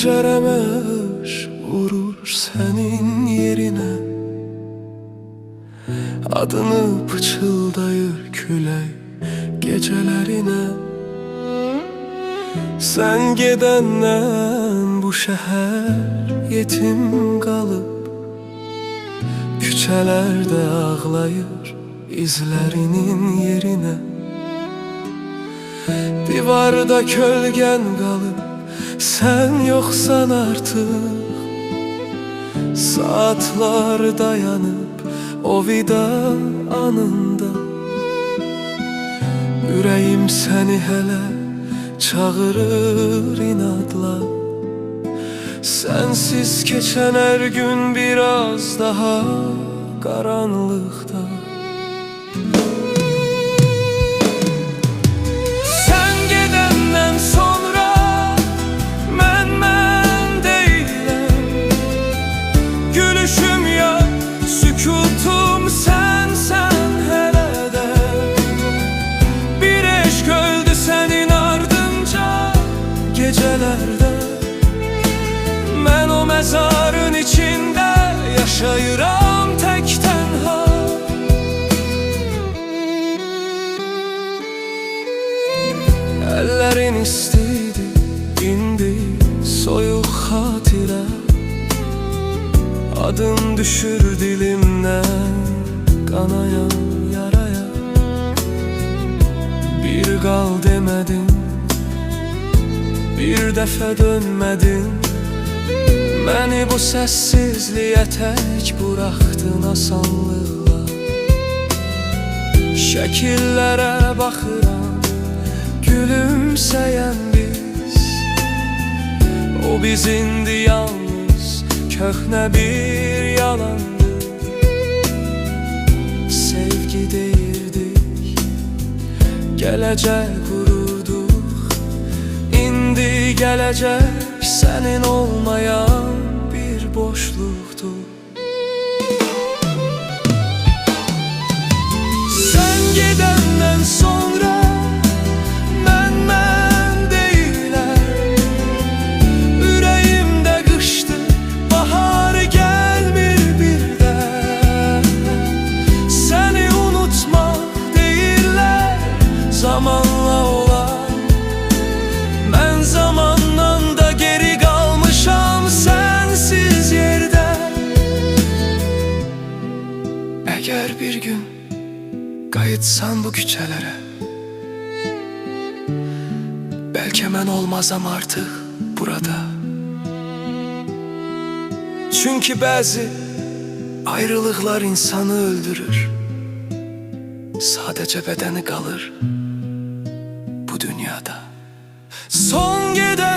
Pencereme vurur senin yerine, adını pıçıldayır küley gecelerine. Sen gedenden bu şehir yetim kalıp, küçelerde ağlayır izlerinin yerine. Divarda kölgen kalıp, sen yoksan artık, saatler dayanıp o vida anında. Yüreğim seni hele çağırır inadla. Sensiz geçen her gün biraz daha karanlıkta. Sen gedenden sonra mən deyiləm. Gülüşüm ya sükutum sen hele de. Bir eşk öldü senin ardınca gecelerde. Ben o mezarın içinde yaşayıram tek tenha. Ellerin istiydi, indi soyuq xatirə. Adın düşür dilimden kanayan yaraya. Bir kal demedin, bir defa dönmedin. Beni bu sessizliğe tek bıraktın asanlıkla. Şekillere bakıram, gülümseyen biz. O biz indi yalnız köhne bir yalandı. Sevgi deyirdik, gelecek kururduk. İndi gelecek senin olmayan bir boşluktu. Sen gidenden sonra mən deyiləm. Yüreğimde kıştı, bahar gelmir birden. Seni unutmak deyirlər zamanla olan. Ben zamandan da geri kalmışam sensiz yerde. Eğer bir gün kayıtsan bu küçelere, belki ben olmazam artık burada. Çünkü bazı ayrılıklar insanı öldürür. Sadece bedeni kalır bu dünyada. Son giden